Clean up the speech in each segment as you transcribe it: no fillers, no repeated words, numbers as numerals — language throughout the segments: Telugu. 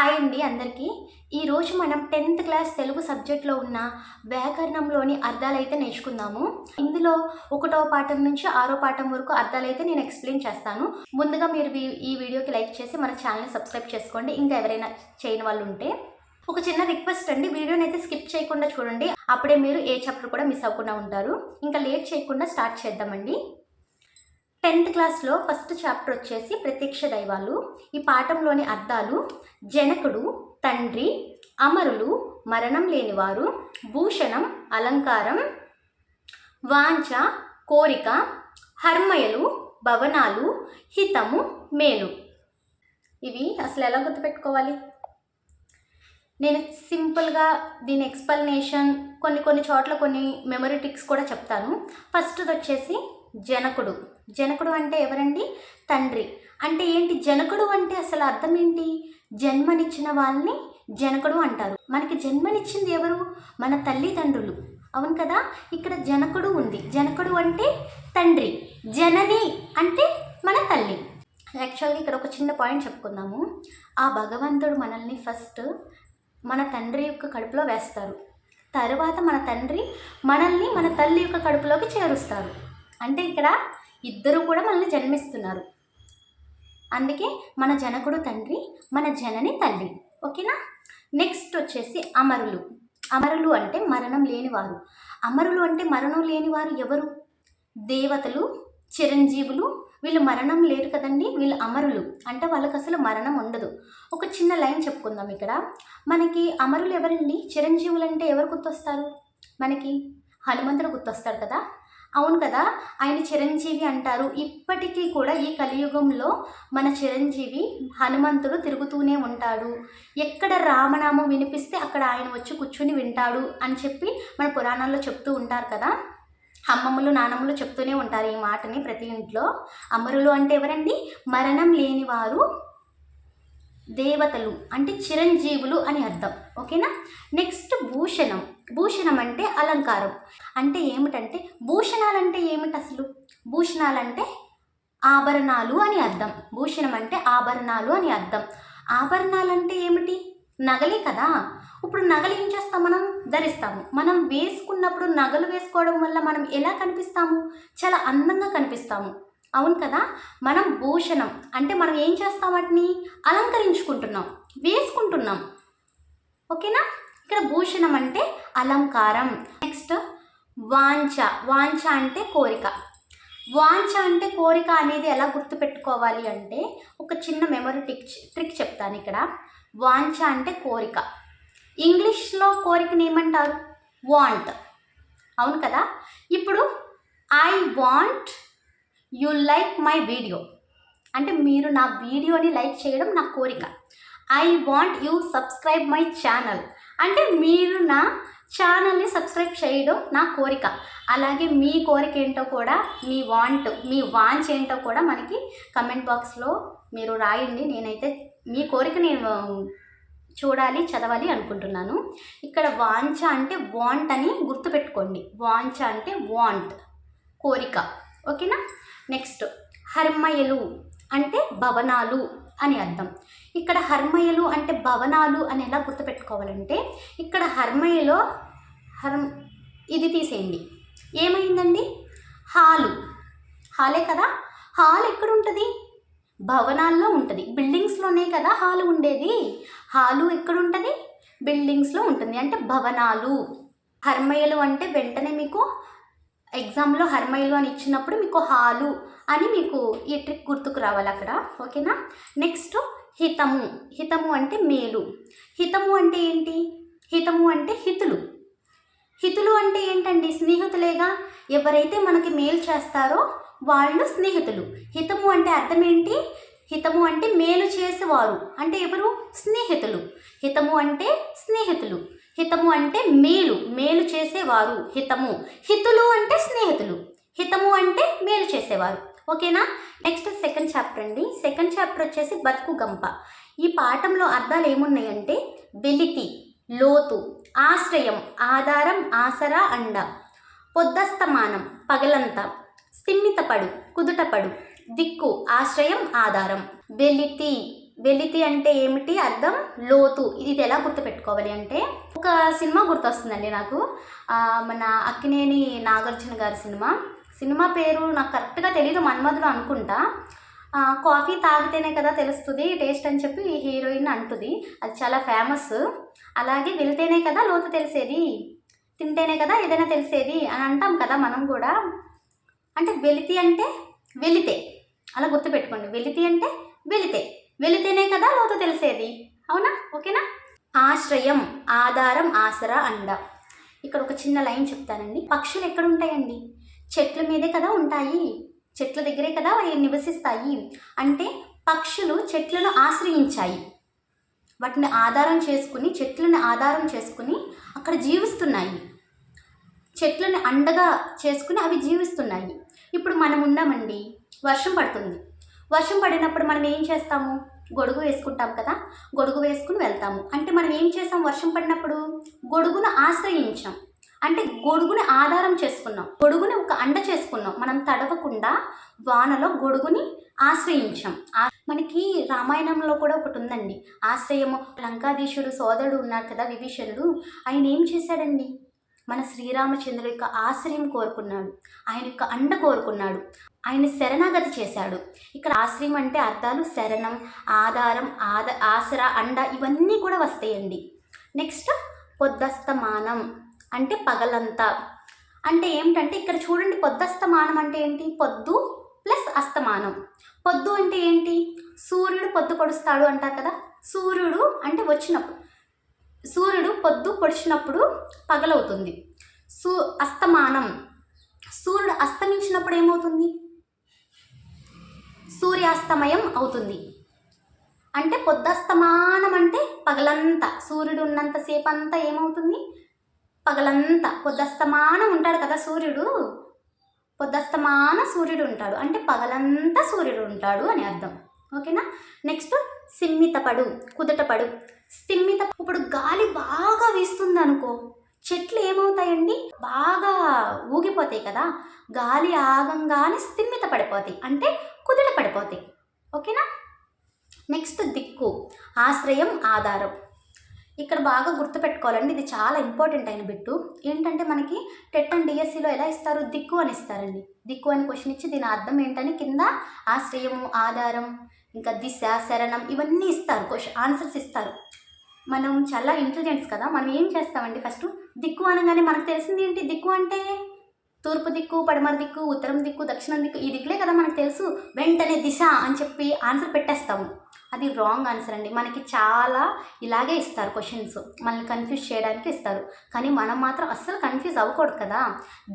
హాయ్ అండి అందరికీ. ఈరోజు మనం 10th క్లాస్ తెలుగు సబ్జెక్ట్లో ఉన్న వ్యాకరణంలోని అర్థాలైతే నేర్చుకుందాము. ఇందులో 1వ పాఠం నుంచి 6వ పాఠం వరకు అర్థాలైతే నేను ఎక్స్ప్లెయిన్ చేస్తాను. ముందుగా మీరు ఈ వీడియోకి లైక్ చేసి మన ఛానల్ని సబ్స్క్రైబ్ చేసుకోండి. ఇంకా ఎవరైనా చేయని వాళ్ళు ఉంటే ఒక చిన్న రిక్వెస్ట్ అండి, వీడియోని అయితే స్కిప్ చేయకుండా చూడండి. అప్పుడే మీరు ఏ చాప్టర్ కూడా మిస్ అవ్వకుండా ఉంటారు. ఇంకా లేట్ చేయకుండా స్టార్ట్ చేద్దామండి. 10th క్లాస్లో ఫస్ట్ చాప్టర్ వచ్చేసి ప్రత్యక్ష దైవాలు. ఈ పాఠంలోని అర్థాలు: జనకుడు తండ్రి, అమరులు మరణం లేనివారు, భూషణం అలంకారం, వాంఛ కోరిక, హర్మయలు భవనాలు, హితము మేలు. ఇవి అసలు ఎలా గుర్తుపెట్టుకోవాలి? నేను సింపుల్గా దీని ఎక్స్ప్లెనేషన్ కొన్ని చోట్ల కొన్ని మెమరీ టిక్స్ కూడా చెప్తాను. ఫస్ట్ది వచ్చేసి జనకుడు. జనకుడు అంటే ఎవరండి? తండ్రి. అంటే ఏంటి జనకుడు అంటే? అసలు అర్థం ఏంటి? జన్మనిచ్చిన వాళ్ళని జనకుడు అంటారు. మనకి జన్మనిచ్చింది ఎవరు? మన తల్లిదండ్రులు. అవును కదా? ఇక్కడ జనకుడు ఉంది. జనకుడు అంటే తండ్రి, జనని అంటే మన తల్లి. యాక్చువల్గా ఇక్కడ ఒక చిన్న పాయింట్ చెప్పుకుందాము. ఆ భగవంతుడు మనల్ని ఫస్ట్ మన తండ్రి యొక్క కడుపులో వేస్తారు. తర్వాత మన తండ్రి మనల్ని మన తల్లి యొక్క కడుపులోకి చేరుస్తారు. అంటే ఇక్కడ ఇద్దరు కూడా మనల్ని జన్మిస్తున్నారు. అందుకే మన జనకుడు తండ్రి, మన జనని తల్లి. ఓకేనా? నెక్స్ట్ వచ్చేసి అమరులు. అమరులు అంటే మరణం లేనివారు. అమరులు అంటే మరణం లేనివారు ఎవరు? దేవతలు, చిరంజీవులు. వీళ్ళు మరణం లేరు కదండి, వీళ్ళు అమరులు. అంటే వాళ్ళకి అసలు మరణం ఉండదు. ఒక చిన్న లైన్ చెప్పుకుందాం ఇక్కడ. మనకి అమరులు ఎవరండి? చిరంజీవులు అంటే ఎవరు గుర్తొస్తారు? మనకి హనుమంతుడు గుర్తొస్తారు కదా. అవును కదా, ఆయన చిరంజీవి అంటారు. ఇప్పటికీ కూడా ఈ కలియుగంలో మన చిరంజీవి హనుమంతుడు తిరుగుతూనే ఉంటాడు. ఎక్కడ రామనామం వినిపిస్తే అక్కడ ఆయన వచ్చి కూర్చుని వింటాడు అని చెప్పి మన పురాణాల్లో చెప్తూ ఉంటారు కదా. అమ్మమ్మలు నానమ్మలు చెప్తూనే ఉంటారు ఈ మాటని ప్రతి ఇంట్లో. అమరులు అంటే ఎవరండి? మరణం లేనివారు, దేవతలు అంటే చిరంజీవులు అని అర్థం. ఓకేనా? నెక్స్ట్ భూషణం. భూషణం అంటే అలంకారం. అంటే ఏమిటంటే భూషణాలంటే ఏమిటి అసలు? భూషణాలంటే ఆభరణాలు అని అర్థం. భూషణం అంటే ఆభరణాలు అని అర్థం. ఆభరణాలంటే ఏమిటి? నగలే కదా. ఇప్పుడు నగలు ఏం చేస్తాం? మనం ధరిస్తాము. మనం వేసుకున్నప్పుడు నగలు వేసుకోవడం వల్ల మనం ఎలా కనిపిస్తాము? చాలా అందంగా కనిపిస్తాము. అవును కదా. మనం భూషణం అంటే మనం ఏం చేస్తాం? వాటిని అలంకరించుకుంటున్నాం, వేసుకుంటున్నాం. ఓకేనా? ఇక్కడ భూషణం అంటే అలంకారం. నెక్స్ట్ వాంఛ. వాంఛ అంటే కోరిక. వాంఛ అంటే కోరిక అనేది ఎలా గుర్తుపెట్టుకోవాలి అంటే ఒక చిన్న మెమరీ ట్రిక్ చెప్తాను ఇక్కడ. వాంఛ అంటే కోరిక. ఇంగ్లీష్లో కోరికని ఏమంటారు? వాంట్. అవును కదా. ఇప్పుడు I want you like my video అంటే మీరు నా వీడియోని లైక్ చేయడం నా కోరిక. I want you subscribe my channel అంటే మీరు నా ఛానల్ని సబ్స్క్రైబ్ చేయడం నా కోరిక. అలాగే మీ కోరిక ఏంటో కూడా, మీ వాంచ్ ఏంటో కూడా మనకి కమెంట్ బాక్స్లో మీరు రాయండి. నేనైతే మీ కోరిక నేను చూడాలి, చదవాలి అనుకుంటున్నాను. ఇక్కడ వాంఛ అంటే వాంట్ అని గుర్తుపెట్టుకోండి. వాంఛ అంటే వాంట్, కోరిక. ఓకేనా? నెక్స్ట్ హర్మయలు అంటే భవనాలు అని అర్థం. ఇక్కడ హర్మయలు అంటే భవనాలు అని ఎలా గుర్తుపెట్టుకోవాలంటే ఇక్కడ హర్మయలో ఇది తీసేయండి. ఏమైందండి? హాలే కదా. హాల్ ఎక్కడ ఉంటుంది? భవనాల్లో ఉంటుంది. బిల్డింగ్స్లోనే కదా హాలు ఉండేది. హాలు ఎక్కడుంటుంది? బిల్డింగ్స్లో ఉంటుంది. అంటే భవనాలు. హర్మయలు అంటే వెంటనే మీకు ఎగ్జామ్లో హర్మయలు అని ఇచ్చినప్పుడు మీకు హాలు అని మీకు ఈ ట్రిక్ గుర్తుకు రావాలి అక్కడ. ఓకేనా? నెక్స్ట్ హితము. హితము అంటే మేలు. హితము అంటే ఏంటి? హితము అంటే హితులు. హితులు అంటే ఏంటండి? స్నేహితులేగా. ఎవరైతే మనకి మేలు చేస్తారో వాళ్ళు స్నేహితులు. హితము అంటే అర్థం ఏంటి? హితము అంటే మేలు చేసేవారు అంటే ఎవరు? స్నేహితులు. హితము అంటే స్నేహితులు. హితము అంటే మేలు చేసేవారు. హితము. హితులు అంటే స్నేహితులు. హితము అంటే మేలు చేసేవారు. ఓకేనా? నెక్స్ట్ సెకండ్ చాప్టర్ అండి. సెకండ్ చాప్టర్ వచ్చేసి బతుకు గంప. ఈ పాఠంలో అర్థాలు ఏమున్నాయంటే వెలితి, లోతు, ఆశ్రయం, ఆధారం, ఆసరా, అండ, పొద్దస్తమానం, పగలంతా, స్థిమ్మితపడు, కుదుటపడు, దిక్కు, ఆశ్రయం, ఆధారం. వెలితి. వెలితి అంటే ఏమిటి అర్థం? లోతు. ఇది ఎలా గుర్తుపెట్టుకోవాలి అంటే ఒక సినిమా గుర్తొస్తుందండి నాకు. మన అక్కినేని నాగార్జున గారి సినిమా పేరు నాకు కరెక్ట్గా తెలీదు, మన్మధుడు అనుకుంటా. కాఫీ తాగితేనే కదా తెలుస్తుంది టేస్ట్ అని చెప్పి హీరోయిన్ అంటుంది. అది చాలా ఫేమస్. అలాగే వెళ్తేనే కదా లోతు తెలిసేది, తింటేనే కదా ఏదైనా తెలిసేది అని అంటాం కదా మనం కూడా. అంటే వెలితి అంటే వెలితే, అలా గుర్తుపెట్టుకోండి. వెలితి అంటే వెలితే, వెలితేనే కదా లోతు తెలిసేది. అవునా? ఓకేనా? ఆశ్రయం, ఆధారం, ఆసరా, అండ. ఇక్కడ ఒక చిన్న లైన్ చెప్తానండి. పక్షులు ఎక్కడ ఉంటాయండి? చెట్ల మీదే కదా ఉంటాయి, చెట్ల దగ్గరే కదా అవి నివసిస్తాయి. అంటే పక్షులు చెట్లను ఆశ్రయించాయి, వాటిని ఆధారం చేసుకుని, చెట్లను ఆధారం చేసుకుని అక్కడ జీవిస్తున్నాయి. చెట్లను అండగా చేసుకుని అవి జీవిస్తున్నాయి. ఇప్పుడు మనం ఉన్నామండి, వర్షం పడుతుంది. వర్షం పడినప్పుడు మనం ఏం చేస్తాము? గొడుగు వేసుకుంటాం కదా, గొడుగు వేసుకుని వెళ్తాము. అంటే మనం ఏం చేసాం? వర్షం పడినప్పుడు గొడుగును ఆశ్రయించాం, అంటే గొడుగుని ఆధారం చేసుకున్నాం, గొడుగుని ఒక అండ చేసుకున్నాం. మనం తడవకుండా వానలో గొడుగుని ఆశ్రయించాం. మనకి రామాయణంలో కూడా ఒకటి ఉందండి, ఆశ్రయము. లంకాధీశుడు సోదరుడు ఉన్నారు కదా, విభీషణుడు. ఆయన ఏం చేశాడండి? మన శ్రీరామచంద్రుడి యొక్క ఆశ్రయం కోరుకున్నాడు, ఆయన యొక్క అండ కోరుకున్నాడు, ఆయన శరణాగతి చేశాడు. ఇక్కడ ఆశ్రయం అంటే అర్థాలు శరణం, ఆధారం, ఆసరా, అండ ఇవన్నీ కూడా వస్తాయండి. నెక్స్ట్ పొద్దస్తమానం అంటే పగలంతా. అంటే ఏమిటంటే ఇక్కడ చూడండి, పొద్దస్తమానం అంటే ఏంటి? పొద్దు ప్లస్ అస్తమానం. పొద్దు అంటే ఏంటి? సూర్యుడు పొద్దు పొడుస్తాడు అంటారు కదా. సూర్యుడు అంటే వచ్చినప్పుడు, సూర్యుడు పొద్దు పొడిచినప్పుడు పగలవుతుంది. అస్తమానం, సూర్యుడు అస్తమించినప్పుడు ఏమవుతుంది? సూర్యాస్తమయం అవుతుంది. అంటే పొద్దస్తమానం అంటే పగలంతా, సూర్యుడు ఉన్నంతసేపు అంతా ఏమవుతుంది? పగలంతా. పొద్దస్తమానం ఉంటాడు కదా సూర్యుడు, పొద్దస్తమాన సూర్యుడు ఉంటాడు అంటే పగలంతా సూర్యుడు ఉంటాడు అని అర్థం. ఓకేనా? నెక్స్ట్ సిమ్మితపడు, కుదుటపడు. స్థిమ్మిత, ఇప్పుడు గాలి బాగా వీస్తుంది అనుకో, చెట్లు ఏమవుతాయండి? బాగా ఊగిపోతాయి కదా, గాలి ఆగంగానే స్థిమ్మిత పడిపోతాయి, అంటే కుదుట పడిపోతాయి. ఓకేనా? నెక్స్ట్ దిక్కు, ఆశ్రయం, ఆధారం. ఇక్కడ బాగా గుర్తుపెట్టుకోవాలండి, ఇది చాలా ఇంపార్టెంట్ అయిన బిట్టు. ఏంటంటే మనకి టెట్ అండ్ డిఎస్సిలో ఎలా ఇస్తారు? దిక్కు అని ఇస్తారండి. దిక్కు అని క్వశ్చన్ ఇచ్చి దీని అర్థం ఏంటని కింద ఆశ్రయము, ఆధారం, ఇంకా దిశ, శరణం ఇవన్నీ ఇస్తారు, ఆన్సర్స్ ఇస్తారు. మనం చాలా ఇంటెలిజెంట్స్ కదా, మనం ఏం చేస్తామండి? ఫస్ట్ దిక్కు అనగానే మనకు తెలిసింది ఏంటి? దిక్కు అంటే తూర్పు దిక్కు, పడమర దిక్కు, ఉత్తరం దిక్కు, దక్షిణం దిక్కు, ఈ దిక్కులే కదా మనకు తెలుసు. వెంటనే దిశ అని చెప్పి ఆన్సర్ పెట్టేస్తాము. అది రాంగ్ ఆన్సర్ అండి. మనకి చాలా ఇలాగే ఇస్తారు క్వశ్చన్స్, మనల్ని కన్ఫ్యూజ్ చేయడానికి ఇస్తారు. కానీ మనం మాత్రం అస్సలు కన్ఫ్యూజ్ అవ్వకూడదు కదా.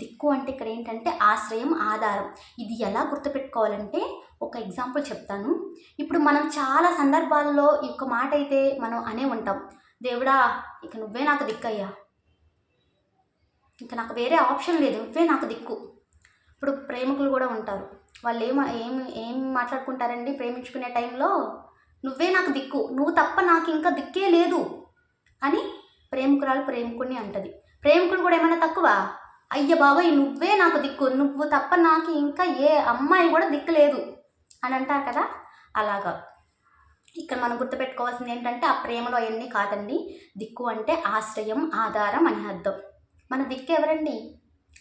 దిక్కు అంటే ఇక్కడ ఏంటంటే ఆశ్రయం, ఆధారం. ఇది ఎలా గుర్తుపెట్టుకోవాలంటే ఒక ఎగ్జాంపుల్ చెప్తాను. ఇప్పుడు మనం చాలా సందర్భాల్లో ఈ యొక్క మాట అయితే మనం అనే ఉంటాం, దేవుడా ఇక నువ్వే నాకు దిక్కయ్యా, ఇంకా నాకు వేరే ఆప్షన్ లేదు, నువ్వే నాకు దిక్కు. ఇప్పుడు ప్రేమికులు కూడా ఉంటారు, వాళ్ళు ఏం మాట్లాడుకుంటారండి ప్రేమించుకునే టైంలో? నువ్వే నాకు దిక్కు, నువ్వు తప్ప నాకు ఇంకా దిక్కే లేదు అని ప్రేమికురాలు ప్రేమికుడిని అంటది. ప్రేమికుడు కూడా ఏమైనా తక్కువ? అయ్య బాబాయ్ నువ్వే నాకు దిక్కు, నువ్వు తప్ప నాకు ఇంకా ఏ అమ్మాయి కూడా దిక్కు లేదు అని అంటారు కదా. అలాగా ఇక్కడ మనం గుర్తుపెట్టుకోవాల్సింది ఏంటంటే ఆ ప్రేమలో అవన్నీ కాదండి. దిక్కు అంటే ఆశ్రయం, ఆధారం అని అర్థం. మన దిక్కు ఎవరండి?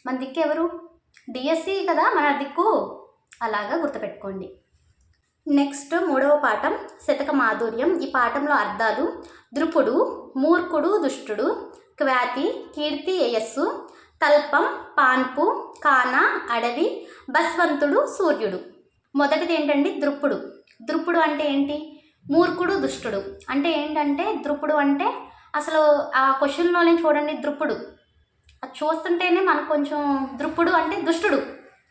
మన దిక్కు ఎవరు? డిఎస్సి కదా మన దిక్కు. అలాగా గుర్తుపెట్టుకోండి. నెక్స్ట్ 3వ పాఠం శతక మాధుర్యం. ఈ పాఠంలో అర్థాలు: ద్రుపుడు, మూర్ఖుడు, దుష్టుడు, క్వాతి, కీర్తి, యశస్సు, తల్పం, పాన్పు, కాన, అడవి, బస్వంతుడు, సూర్యుడు. మొదటిది ఏంటండి? ద్రుపుడు. ద్రుపుడు అంటే ఏంటి? మూర్ఖుడు, దుష్టుడు అంటే ఏంటంటే, ద్రుపుడు అంటే అసలు ఆ క్వశ్చన్లోనే చూడండి, ద్రుపుడు అది చూస్తుంటేనే మనకు కొంచెం, ద్రుపుడు అంటే దుష్టుడు.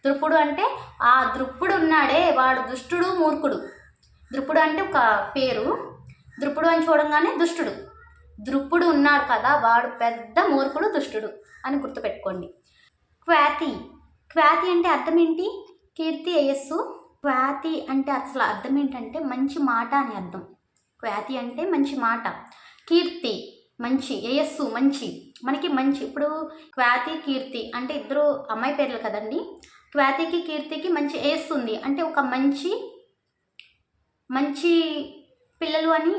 ద్రుపుడు అంటే ఆ ద్రుపుడు ఉన్నాడే వాడు దుష్టుడు, మూర్ఖుడు. ద్రుపుడు అంటే ఒక పేరు, ద్రుపుడు అని చూడంగానే దుష్టుడు. ద్రుపుడు ఉన్నాడు కదా వాడు పెద్ద మూర్ఖుడు, దుష్టుడు అని గుర్తుపెట్టుకోండి. క్వాతి, క్వాతి అంటే అర్థం ఏంటి? కీర్తి, యశస్సు. క్వాతి అంటే అసలు అర్థం ఏంటంటే మంచి మాట అని అర్థం. క్వాతి అంటే మంచి మాట, కీర్తి మంచి, యశస్సు మంచి, మనకి మంచి. ఇప్పుడు క్వాతి, కీర్తి అంటే ఇద్దరు అమ్మాయి పేర్లు కదండి. క్వాతికి, కీర్తికి మంచి యశస్సు ఉంది అంటే ఒక మంచి పిల్లలు అని,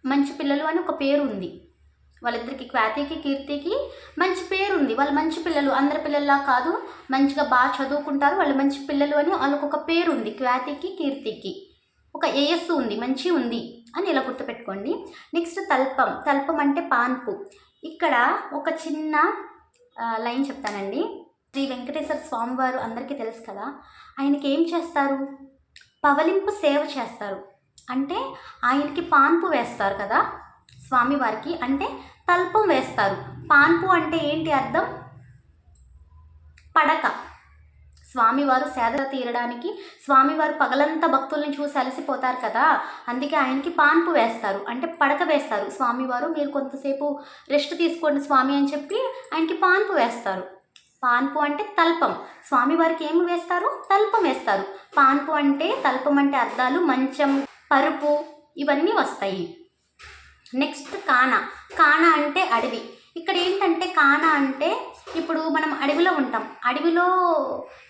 మంచి పిల్లలు అని ఒక పేరు ఉంది వాళ్ళిద్దరికి, ఖ్యాతికి కీర్తికి మంచి పేరు ఉంది. వాళ్ళు మంచి పిల్లలు, అందరి పిల్లల్లా కాదు, మంచిగా బాగా చదువుకుంటారు, వాళ్ళు మంచి పిల్లలు అని వాళ్ళకు ఒక పేరు ఉంది. ఖ్యాతికి కీర్తికి ఒక ఏయస్సు ఉంది, మంచి ఉంది అని ఇలా గుర్తుపెట్టుకోండి. నెక్స్ట్ తల్పం. తల్పం అంటే పాన్పు. ఇక్కడ ఒక చిన్న లైన్ చెప్తానండి. శ్రీ వెంకటేశ్వర స్వామి వారు అందరికీ తెలుసు కదా, ఆయనకి ఏం చేస్తారు, పవలింపు సేవ చేస్తారు. అంటే ఆయనకి పాన్పు వేస్తారు కదా స్వామివారికి, అంటే తల్పం వేస్తారు. పాన్పు అంటే ఏంటి అర్థం, పడక. స్వామివారు సేద తీరడానికి, స్వామివారు పగలంతా భక్తుల్ని చూసి అలసిపోతారు కదా, అందుకే ఆయనకి పాన్పు వేస్తారు, అంటే పడక వేస్తారు. స్వామివారు మీరు కొంతసేపు రెస్ట్ తీసుకోండి స్వామి అని చెప్పి ఆయనకి పాన్పు వేస్తారు. పాన్పు అంటే తల్పం. స్వామివారికి ఏమి వేస్తారు, తల్పం వేస్తారు. పాన్పు అంటే, తల్పం అంటే అర్థాలు మంచం, పరుపు ఇవన్నీ వస్తాయి. నెక్స్ట్ కాన. కాన అంటే అడవి. ఇక్కడ ఏంటంటే కాన అంటే, ఇప్పుడు మనం అడవిలో ఉంటాం, అడవిలో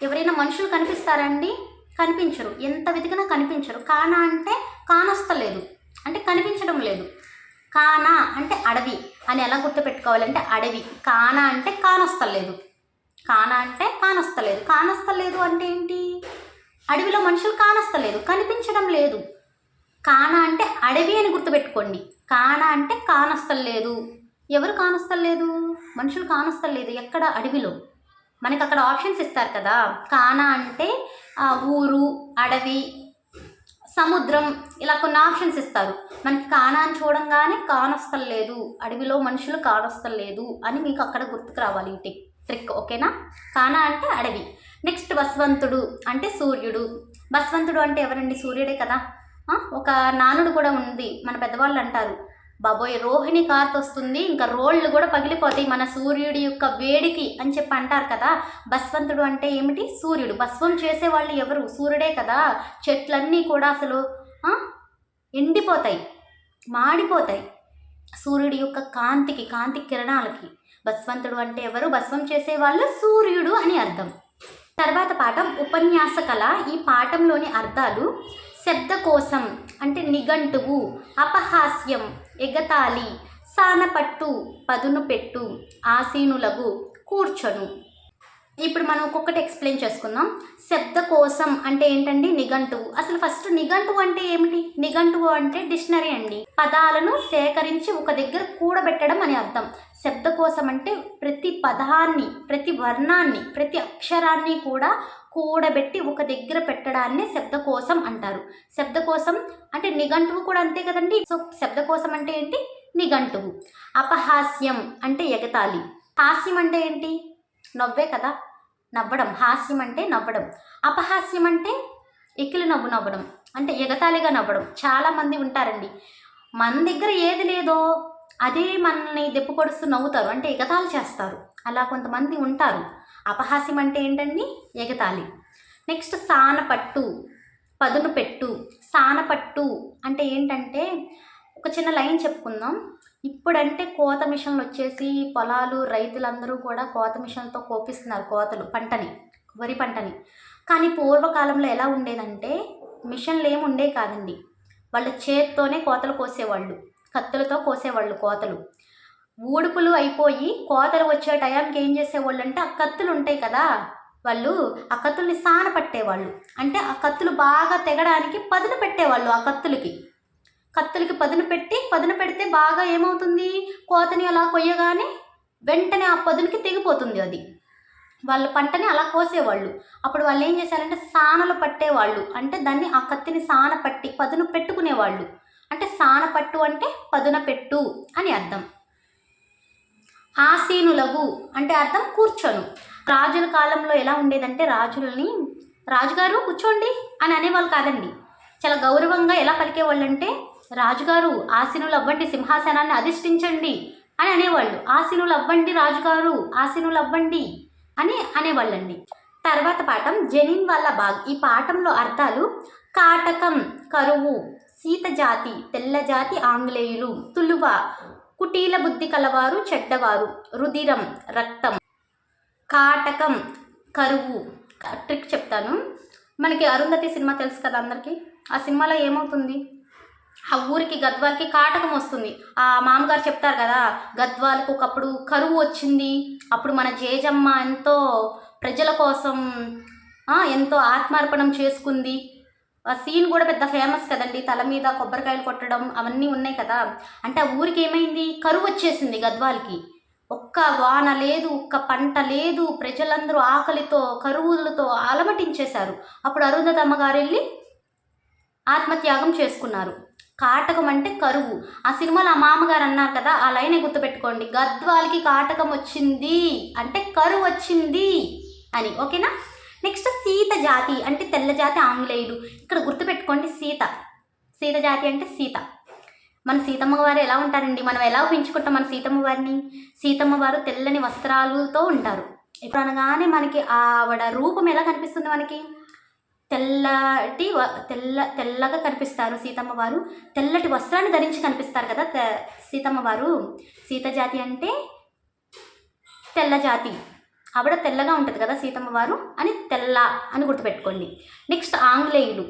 ఎవరైనా మనుషులు కనిపిస్తారండి, కనిపించరు, ఎంత వెతికినా కనిపించరు. కాన అంటే కానొస్తలేదు, అంటే కనిపించడం లేదు. కాన అంటే అడవి అని ఎలా గుర్తుపెట్టుకోవాలంటే, అడవి. కాన అంటే కానొస్తలేదు, కాన అంటే కానొస్తలేదు. కానొస్తలేదు అంటే ఏంటి, అడవిలో మనుషులు కానొస్తలేదు, కనిపించడం లేదు. కాన అంటే అడవి అని గుర్తుపెట్టుకోండి. కాన అంటే కానొస్తలేదు. ఎవరు కానొస్తలేదు, మనుషులు కానొస్తలేదు. ఎక్కడ, అడవిలో. మనకి అక్కడ ఆప్షన్స్ ఇస్తారు కదా, కాన అంటే ఊరు, అడవి, సముద్రం, ఇలా కొన్ని ఆప్షన్స్ ఇస్తారు. మనకి కానా అని చూడంగానే కానొస్తలేదు, అడవిలో మనుషులు కానొస్తలేదు అని మీకు అక్కడ గుర్తుకు రావాలి ఈ ట్రిక్, ఓకేనా. కానా అంటే అడవి. నెక్స్ట్ బస్వంతుడు అంటే సూర్యుడు. బస్వంతుడు అంటే ఎవరండి, సూర్యుడే కదా. ఒక నానుడు కూడా ఉంది, మన పెద్దవాళ్ళు అంటారు, బాబోయ్ రోహిణి కార్త్ వస్తుంది, ఇంకా రోళ్ళు కూడా పగిలిపోతాయి మన సూర్యుడి యొక్క వేడికి అని చెప్పి అంటారు కదా. బస్వంతుడు అంటే ఏమిటి, సూర్యుడు. భస్వం చేసేవాళ్ళు ఎవరు, సూర్యుడే కదా. చెట్లన్నీ కూడా అసలు ఎండిపోతాయి, మాడిపోతాయి సూర్యుడి యొక్క కాంతి కిరణాలకి. బస్వంతుడు అంటే ఎవరు, భస్వం చేసేవాళ్ళు సూర్యుడు అని అర్థం. తర్వాత పాఠం ఉపన్యాస కళ. ఈ పాఠంలోని అర్థాలు: శబ్దకోశం అంటే నిఘంటువు, అపహాస్యం ఎగతాళి, సానపట్టు పదును పెట్టు, ఆసీనులగు కూర్చొను. ఇప్పుడు మనం ఒక్కొక్కటి ఎక్స్ప్లెయిన్ చేసుకుందాం. శబ్దకోశం అంటే ఏంటండి, నిఘంటువు. అసలు ఫస్ట్ నిఘంటువు అంటే ఏమిటి, నిఘంటువు అంటే డిక్షనరీ అండి, పదాలను సేకరించి ఒక దగ్గర కూడబెట్టడం అని అర్థం. శబ్దకోశం అంటే ప్రతి పదాన్ని, ప్రతి వర్ణాన్ని, ప్రతి అక్షరాన్ని కూడా కూడబెట్టి ఒక దగ్గర పెట్టడాన్ని శబ్దకోశం అంటారు. శబ్దకోశం అంటే నిఘంటువు కూడా అంతే కదండి. సో శబ్దకోశం అంటే ఏంటి, నిఘంటువు. అపహాస్యం అంటే ఎగతాళి. హాస్యం అంటే ఏంటి, నవ్వే కదా, నవ్వడం. హాస్యం అంటే నవ్వడం. అపహాస్యం అంటే ఎక్కిలి నవ్వడం, అంటే ఎగతాళిగా నవ్వడం. చాలామంది ఉంటారండి, మన దగ్గర ఏది లేదో అదే మనల్ని దెప్పు పొడుస్తూ నవ్వుతారు, అంటే ఎగతాళి చేస్తారు. అలా కొంతమంది ఉంటారు. అపహాస్యం అంటే ఏంటండి, ఎగతాళి. నెక్స్ట్ సానపట్టు, పదును పెట్టు. సానపట్టు అంటే ఏంటంటే, ఒక చిన్న లైన్ చెప్పుకుందాం. ఇప్పుడంటే కోత మిషన్లు వచ్చేసి పొలాలు, రైతులందరూ కూడా కోత మిషన్తో కోపిస్తున్నారు కోతలు, పంటని, వరి పంటని. కానీ పూర్వకాలంలో ఎలా ఉండేదంటే, మిషన్లు ఏమి ఉండే కాదండి, వాళ్ళు చేత్తోనే కోతలు కోసేవాళ్ళు, కత్తులతో కోసేవాళ్ళు కోతలు. ఊడుపులు అయిపోయి కోతలు వచ్చే టైంకి ఏం చేసేవాళ్ళు అంటే, ఆ కత్తులు ఉంటాయి కదా, వాళ్ళు ఆ కత్తుల్ని సాన పట్టేవాళ్ళు. అంటే ఆ కత్తులు బాగా తెగడానికి పదును పెట్టేవాళ్ళు. ఆ కత్తులకి పదును పెడితే బాగా ఏమవుతుంది, కోతని అలా కొయ్యగానే వెంటనే ఆ పదునికి తెగిపోతుంది అది. వాళ్ళ పంటని అలా కోసేవాళ్ళు. అప్పుడు వాళ్ళు ఏం చేశారంటే సానలు పట్టేవాళ్ళు, అంటే దాన్ని ఆ కత్తిని సాన పట్టి పదును పెట్టుకునేవాళ్ళు. అంటే సానపట్టు అంటే పదున పెట్టు అని అర్థం. ఆసీనులగు అంటే అర్థం కూర్చొను. రాజుల కాలంలో ఎలా ఉండేదంటే, రాజులని రాజుగారు కూర్చోండి అని అనేవాళ్ళు కాదండి, చాలా గౌరవంగా ఎలా పలికేవాళ్ళు అంటే, రాజుగారు ఆసీనులు అవ్వండి, సింహాసనాన్ని అధిష్ఠించండి అని అనేవాళ్ళు. ఆసీనులు అవ్వండి రాజుగారు, ఆసీనులు అవ్వండి అని అనేవాళ్ళండి. తర్వాత పాఠం జెనిన్ వల్ల బాగ్. ఈ పాఠంలో అర్థాలు: కాటకం కరువు, సీత జాతి తెల్ల జాతి ఆంగ్లేయులు, తులువ కుటీల బుద్ధి కలవారు చెడ్డవారు, రుధిరం రక్తం. కాటకం కరువు. ట్రిక్ చెప్తాను. మనకి అరుంధతి సినిమా తెలుసు కదా అందరికీ. ఆ సినిమాలో ఏమవుతుంది, ఆ ఊరికి గద్వాలకి కాటకం వస్తుంది. ఆ మామగారు చెప్తారు కదా, గద్వాలకు ఒకప్పుడు కరువు వచ్చింది, అప్పుడు మన జేజమ్మ ఎంతో ప్రజల కోసం ఎంతో ఆత్మార్పణం చేసుకుంది. ఆ సీన్ కూడా పెద్ద ఫేమస్ కదండి, తల మీద కొబ్బరికాయలు కొట్టడం అవన్నీ ఉన్నాయి కదా. అంటే ఆ ఊరికి ఏమైంది, కరువు వచ్చేసింది గద్వాలకి. ఒక్క వాన లేదు, ఒక్క పంట లేదు, ప్రజలందరూ ఆకలితో కరువులతో అలమటించేశారు. అప్పుడు అరుంధతమ్మ గారు వెళ్ళి ఆత్మత్యాగం చేసుకున్నారు. కాటకం అంటే కరువు. ఆ సినిమాలో ఆ మామగారు అన్నారు కదా, ఆ లైనే గుర్తుపెట్టుకోండి, గద్వాలకి కాటకం వచ్చింది అంటే కరువు వచ్చింది అని. ఓకేనా. నెక్స్ట్ సీత జాతి అంటే తెల్ల జాతి ఆంగ్లేయులు. ఇక్కడ గుర్తుపెట్టుకోండి, సీత జాతి అంటే సీత. మన సీతమ్మ వారు ఎలా ఉంటారండి, మనం ఎలా ఊహించుకుంటాం మన సీతమ్మ వారిని? సీతమ్మ వారు తెల్లని వస్త్రాలతో ఉంటారు. ఇప్పుడు అనగానే మనకి ఆవిడ రూపం ఎలా కనిపిస్తుంది మనకి? తెల్లగా కనిపిస్తారు సీతమ్మ వారు. తెల్లటి వస్త్రాన్ని ధరించి కనిపిస్తారు కదా సీతమ్మ వారు. సీత జాతి అంటే తెల్ల జాతి. ఆవిడ తెల్లగా ఉంటుంది కదా సీతమ్మ వారు అని తెల్ల అని గుర్తుపెట్టుకోండి. నెక్స్ట్ ఆంగ్లేయులు.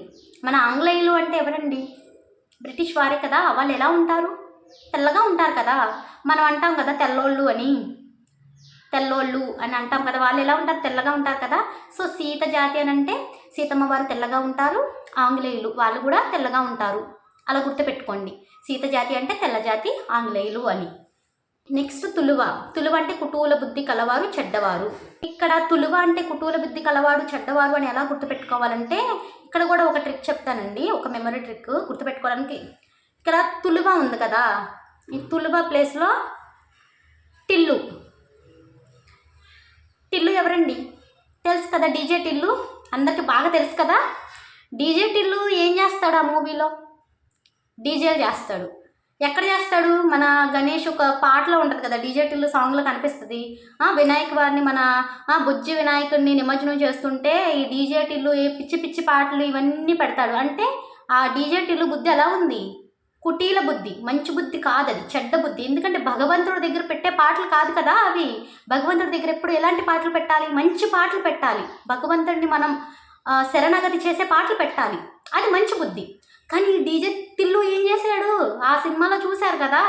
మన ఆంగ్లేయులు అంటే ఎవరండి? బ్రిటిష్ వారే కదా. వాళ్ళు ఎలా ఉంటారు? తెల్లగా ఉంటారు కదా. మనం అంటాం కదా తెల్లోళ్ళు అని అంటాం కదా. వాళ్ళు ఎలా ఉంటారు? తెల్లగా ఉంటారు కదా. సో సీత జాతి అని అంటే సీతమ్మ వారు తెల్లగా ఉంటారు, ఆంగ్లేయులు వాళ్ళు కూడా తెల్లగా ఉంటారు. అలా గుర్తుపెట్టుకోండి, సీత జాతి అంటే తెల్ల జాతి, ఆంగ్లేయులు అని. నెక్స్ట్ తులువ అంటే కుటూల బుద్ధి కలవారు, చెడ్డవారు. ఇక్కడ తులువ అంటే కుటూల బుద్ధి కలవాడు, చెడ్డవారు అని ఎలా గుర్తుపెట్టుకోవాలంటే ఇక్కడ కూడా ఒక ట్రిక్ చెప్తానండి, ఒక మెమరీ ట్రిక్ గుర్తుపెట్టుకోవడానికి. ఇక్కడ తులువ ఉంది కదా, ఈ తులువ ప్లేస్లో టిల్లు ఎవరండి? తెలుసు కదా, డీజే టిల్లు. అందరికి బాగా తెలుసు కదా. డీజే టిల్లు ఏం చేస్తాడు ఆ మూవీలో? డీజేలు చేస్తాడు. ఎక్కడ చేస్తాడు? మన గణేష్ ఒక పాటలో ఉంటుంది కదా, డీజే టిల్లు సాంగ్లో కనిపిస్తుంది. వినాయక వారిని మన బుజ్జి వినాయకుడిని నిమజ్జనం చేస్తుంటే ఈ డీజే టిల్లు ఏ పిచ్చి పిచ్చి పాటలు ఇవన్నీ పెడతాడు. అంటే ఆ డీజే టిల్లు బుద్ధి ఎలా ఉంది? కుటీల బుద్ధి, మంచి బుద్ధి కాదు, అది చెడ్డ బుద్ధి. ఎందుకంటే భగవంతుడి దగ్గర పెట్టే పాటలు కాదు కదా అవి. భగవంతుడి దగ్గర ఎప్పుడు ఎలాంటి పాటలు పెట్టాలి? మంచి పాటలు పెట్టాలి. భగవంతుడిని మనం శరణాగతి చేసే పాటలు పెట్టాలి, అది మంచి బుద్ధి. కానీ డీజే టిల్లు ఏం చేశాడు? ఆ సినిమాలో చూశారు కదా,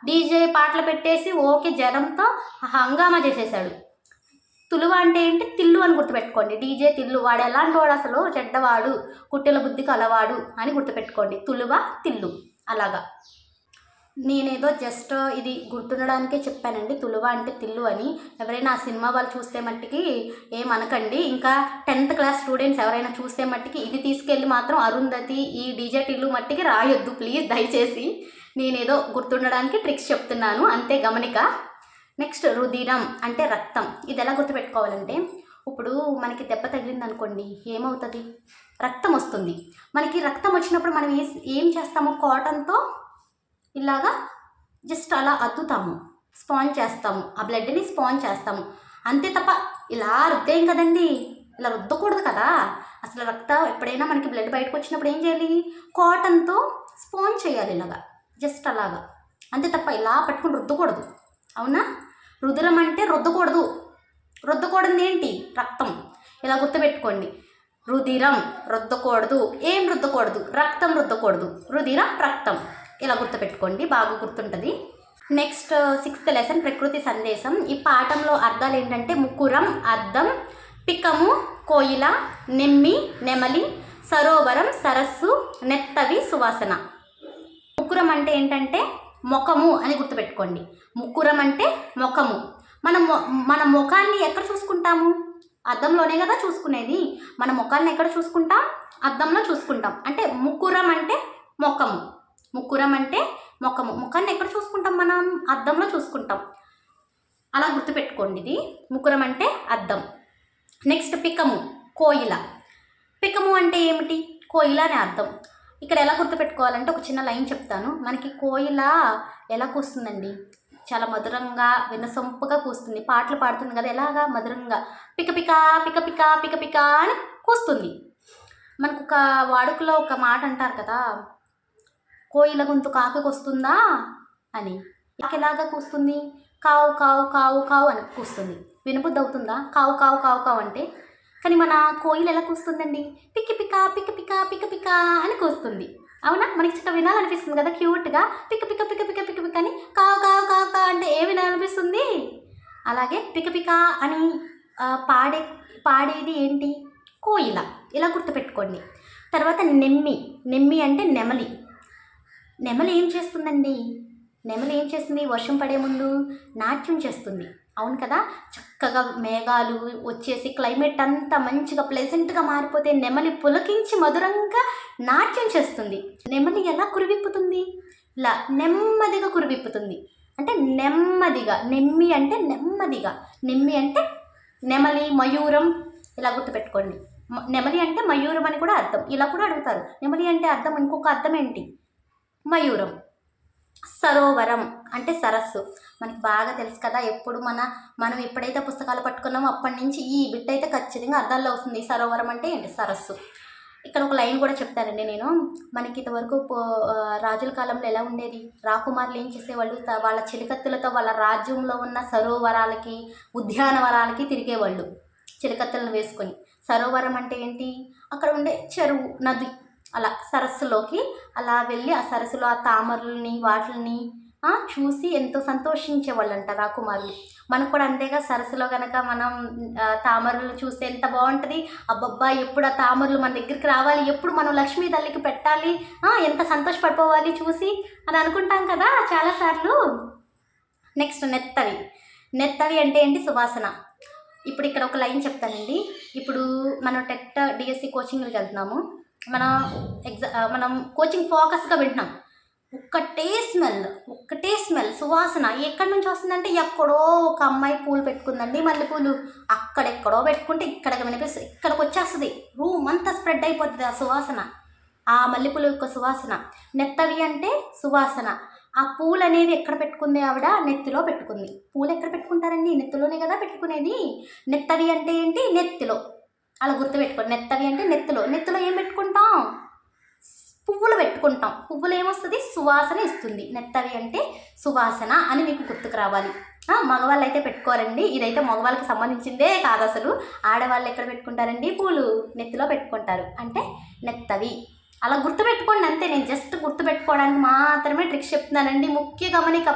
డీజే పాటలు పెట్టేసి ఓకే జనంతో హంగామా చేసేసాడు. తులువ అంటే ఏంటి? తిల్లు అని గుర్తుపెట్టుకోండి. డీజే తిల్లు, వాడు ఎలాంటి వాడు? అసలు చెడ్డవాడు, కుట్టెల బుద్ధికి అలవాడు అని గుర్తుపెట్టుకోండి. తులువ, తిల్లు అలాగా. నేనేదో జస్ట్ ఇది గుర్తుండడానికే చెప్పానండి, తులువ అంటే తిల్లు అని. ఎవరైనా ఆ సినిమా వాళ్ళు చూస్తే మట్టికి ఏమనకండి. ఇంకా 10th క్లాస్ స్టూడెంట్స్ ఎవరైనా చూస్తే మట్టికి ఇది తీసుకెళ్ళి మాత్రం అరుంధతి ఈ డీజే టిల్లు మట్టికి రాయొద్దు ప్లీజ్, దయచేసి. నేనేదో గుర్తుండడానికి ట్రిక్స్ చెప్తున్నాను అంతే, గమనిక. నెక్స్ట్ రుధిరం అంటే రక్తం. ఇది ఎలా గుర్తుపెట్టుకోవాలంటే, ఇప్పుడు మనకి దెబ్బ తగిలింది అనుకోండి, ఏమవుతుంది? రక్తం వస్తుంది. మనకి రక్తం వచ్చినప్పుడు మనం ఏం చేస్తాము? కాటన్తో ఇలాగా జస్ట్ అలా అద్దుతాము, స్పాంజ్ చేస్తాము, ఆ బ్లడ్ని స్పాంజ్ చేస్తాము అంతే తప్ప ఇలా రుద్దేం కదండి, ఇలా రుద్దకూడదు కదా. అసలు రక్తం ఎప్పుడైనా మనకి బ్లడ్ బయటకు వచ్చినప్పుడు ఏం చేయాలి? కాటన్తో స్పాంజ్ చేయాలి ఇలాగా, జస్ట్ అలాగా అంతే తప్ప ఇలా పట్టుకుని రుద్దకూడదు. అవునా? రుధిరం అంటే రుద్దకూడదు. రుద్దకూడదు ఏంటి? రక్తం. ఇలా గుర్తుపెట్టుకోండి, రుధిరం రుద్దకూడదు. ఏం రుద్దకూడదు? రక్తం రుద్దకూడదు. రుధిరం, రక్తం. ఇలా గుర్తుపెట్టుకోండి, బాగా గుర్తుంటుంది. నెక్స్ట్ 6th లెసన్ ప్రకృతి సందేశం. ఈ పాఠంలో అర్థాలు ఏంటంటే ముకురం అద్దం, పికము కోయిల, నెమ్మి నెమలి, సరోవరం సరస్సు, నెత్తవి సువాసన. ముకురం అంటే ఏంటంటే ముఖము అని గుర్తుపెట్టుకోండి. ముకురం అంటే ముఖము. మన ముఖాన్ని ఎక్కడ చూసుకుంటాము? అద్దంలోనే కదా చూసుకునేది. మన ముఖాన్ని ఎక్కడ చూసుకుంటాం? అద్దంలో చూసుకుంటాం. అంటే ముకురం అంటే ముఖము. ముకురం అంటే ముఖము. ముఖాన్ని ఎక్కడ చూసుకుంటాం? మనం అద్దంలో చూసుకుంటాం. అలా గుర్తుపెట్టుకోండి, ఇది ముకురం అంటే అద్దం. నెక్స్ట్ పికము కోయిల. పికము అంటే ఏమిటి? కోయిల అని అర్థం. ఇక్కడ ఎలా గుర్తుపెట్టుకోవాలంటే ఒక చిన్న లైన్ చెప్తాను. మనకి కోయిల ఎలా కూస్తుందండి? చాలా మధురంగా వినసొంపుగా కూస్తుంది. పాటలు పాడుతుంది కదా, ఎలాగా మధురంగా పిక పిక పిక పిక పిక పిక అని కూస్తుంది. మనకు ఒక వాడుకలో ఒక మాట అంటారు కదా, కోయిల గొంతు కాకి వస్తుందా అని. ఎలాగా కూస్తుంది? కావు కావు కావు కావు అని కూస్తుంది. వినబుద్ధి అవుతుందా కావు కావు కావు కావు అంటే? కానీ మన కోయిల ఎలా కూస్తుందండి? పిక్కి పిక పిక పిక పిక పిక అని కూస్తుంది. అవునా? మనకి చక్కగా వినాలనిపిస్తుంది కదా క్యూట్గా. పిక పిక పిక పిక పిక పిక అని కావు కావు కావు కా అంటే ఏ వినాలనిపిస్తుంది? అలాగే పిక పిక అని పాడేది ఏంటి? కోయిల. ఇలా గుర్తుపెట్టుకోండి. తర్వాత నెమ్మి. నెమ్మి అంటే నెమలి. నెమలి ఏం చేస్తుందండి? నెమలి ఏం చేస్తుంది? వర్షం పడే ముందు నాట్యం చేస్తుంది. అవును కదా? చక్కగా మేఘాలు వచ్చేసి క్లైమేట్ అంతా మంచిగా ప్లెజెంట్గా మారిపోతే నెమలి పులకించి మధురంగా నాట్యం చేస్తుంది. నెమలి ఎలా కురివిప్పుతుంది? ఇలా నెమ్మదిగా కురివిప్పుతుంది. అంటే నెమ్మదిగా. నెమ్మి అంటే నెమ్మదిగా. నెమ్మి అంటే నెమలి, మయూరం. ఇలా గుర్తుపెట్టుకోండి. నెమలి అంటే మయూరం అని కూడా అర్థం. ఇలా కూడా అడుగుతారు. నెమలి అంటే అర్థం, ఇంకొక అర్థం ఏంటి? మయూరం. సరోవరం అంటే సరస్సు. మనకి బాగా తెలుసు కదా, ఎప్పుడు మనం ఎప్పుడైతే పుస్తకాలు పట్టుకున్నామో అప్పటి నుంచి ఈ బిట్ అయితే ఖచ్చితంగా అర్థాల్లో వస్తుంది. సరోవరం అంటే ఏంటి? సరస్సు. ఇక్కడ ఒక లైన్ కూడా చెప్తానండి నేను. మనకి ఇంతవరకు రాజుల కాలంలో ఎలా ఉండేది? రాకుమారులు ఏం చేసేవాళ్ళు? వాళ్ళ చిలికత్తులతో వాళ్ళ రాజ్యంలో ఉన్న సరోవరాలకి, ఉద్యానవనాలకి తిరిగేవాళ్ళు చిలికత్తులను వేసుకొని. సరోవరం అంటే ఏంటి? అక్కడ ఉండే చెరువు, నది, అలా సరస్సులోకి అలా వెళ్ళి ఆ సరస్సులో ఆ తామరలని వాటిని చూసి ఎంతో సంతోషించేవాళ్ళంట రాకుమారులు. మనకు కూడా అంతేగా, సరస్సులో కనుక మనం తామరలు చూస్తే ఎంత బాగుంటుంది. అబ్బబ్బా, ఎప్పుడు ఆ తామరలు మన దగ్గరికి రావాలి, ఎప్పుడు మనం లక్ష్మీ తల్లికి పెట్టాలి, ఎంత సంతోషపడిపోవాలి చూసి అని అనుకుంటాం కదా చాలాసార్లు. నెక్స్ట్ నెత్తవి. నెత్తవి అంటే ఏంటి? సువాసన. ఇప్పుడు ఇక్కడ ఒక లైన్ చెప్తానండి. ఇప్పుడు మనం టెట్ డిఎస్సి కోచింగ్కి వెళ్తున్నాము. మనం కోచింగ్ ఫోకస్గా వింటున్నాం. ఒక్కటే స్మెల్ సువాసన ఎక్కడి నుంచి వస్తుందంటే, ఎక్కడో ఒక అమ్మాయి పూలు పెట్టుకుందండి, మల్లెపూలు. అక్కడెక్కడో పెట్టుకుంటే ఇక్కడికి వినిపిస్తుంది, ఇక్కడికి వచ్చేస్తుంది, రూమ్ అంతా స్ప్రెడ్ అయిపోతుంది ఆ సువాసన, ఆ మల్లెపూల యొక్క సువాసన. నెత్తవి అంటే సువాసన. ఆ పూలు అనేది ఎక్కడ పెట్టుకుంది ఆవిడ? నెత్తిలో పెట్టుకుంది. పూలు ఎక్కడ పెట్టుకుంటారండి? నెత్తిలోనే కదా పెట్టుకునేది. నెత్తవి అంటే ఏంటి? నెత్తిలో. అలా గుర్తుపెట్టుకోండి. నెత్తవి అంటే నెత్తిలో. నెత్తిలో ఏం పెట్టుకుంటాం? పువ్వులు పెట్టుకుంటాం. పువ్వులు ఏమొస్తుంది? సువాసన ఇస్తుంది. నెత్తవి అంటే సువాసన అని మీకు గుర్తుకు రావాలి. మగవాళ్ళు అయితే పెట్టుకోరండి, ఇదైతే మగవాళ్ళకి సంబంధించిందే కాదు అసలు. ఆడవాళ్ళు ఎక్కడ పెట్టుకుంటారండి? పూలు నెత్తిలో పెట్టుకుంటారు. అంటే నెత్తవి. అలా గుర్తుపెట్టుకోండి అంతే. నేను జస్ట్ గుర్తుపెట్టుకోవడానికి మాత్రమే ట్రిక్స్ చెప్తున్నానండి. ముఖ్య గమనిక,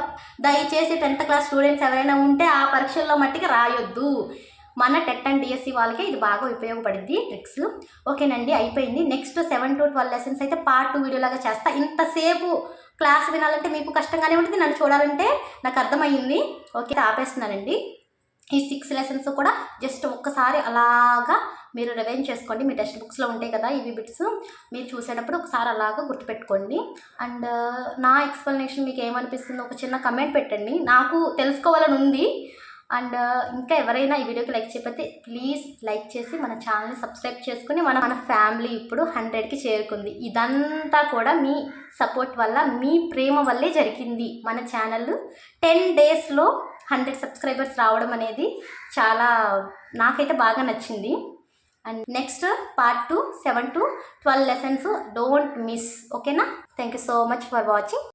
దయచేసి 10th క్లాస్ స్టూడెంట్స్ ఎవరైనా ఉంటే ఆ పరీక్షల్లో మట్టికి రాయొద్దు. మన టెట్ అండ్ డిఎస్సి వాళ్ళకే ఇది బాగా ఉపయోగపడింది ట్రిక్స్. ఓకేనండి, అయిపోయింది. నెక్స్ట్ 7 to 12 లెసన్స్ అయితే పార్ట్ 2 వీడియోలాగా చేస్తా. ఇంతసేపు క్లాస్ వినాలంటే మీకు కష్టంగానే ఉంటుంది, నన్ను చూడాలంటే నాకు అర్థమయ్యింది. ఓకే, ఆపేస్తున్నానండి. ఈ 6 లెసన్స్ కూడా జస్ట్ ఒక్కసారి అలాగా మీరు రివైండ్ చేసుకోండి. మీ టెక్స్ట్ బుక్స్లో ఉంటాయి కదా ఇవి బిట్స్, మీరు చూసేటప్పుడు ఒకసారి అలాగా గుర్తుపెట్టుకోండి. అండ్ నా ఎక్స్ప్లెనేషన్ మీకు ఏమనిపిస్తుందో ఒక చిన్న కమెంట్ పెట్టండి, నాకు తెలుసుకోవాలని ఉంది. అండ్ ఇంకా ఎవరైనా ఈ వీడియోకి లైక్ చేయకపోతే ప్లీజ్ లైక్ చేసి మన ఛానల్ని సబ్స్క్రైబ్ చేసుకుని మన ఫ్యామిలీ ఇప్పుడు 100కి చేరుకుంది. ఇదంతా కూడా మీ సపోర్ట్ వల్ల, మీ ప్రేమ వల్లే జరిగింది. మన ఛానల్ 10 డేస్లో 100 సబ్స్క్రైబర్స్ రావడం అనేది చాలా నాకైతే బాగా నచ్చింది. And next part 2 7 to 12 lessons don't miss. ఓకేనా? Thank you so much for watching.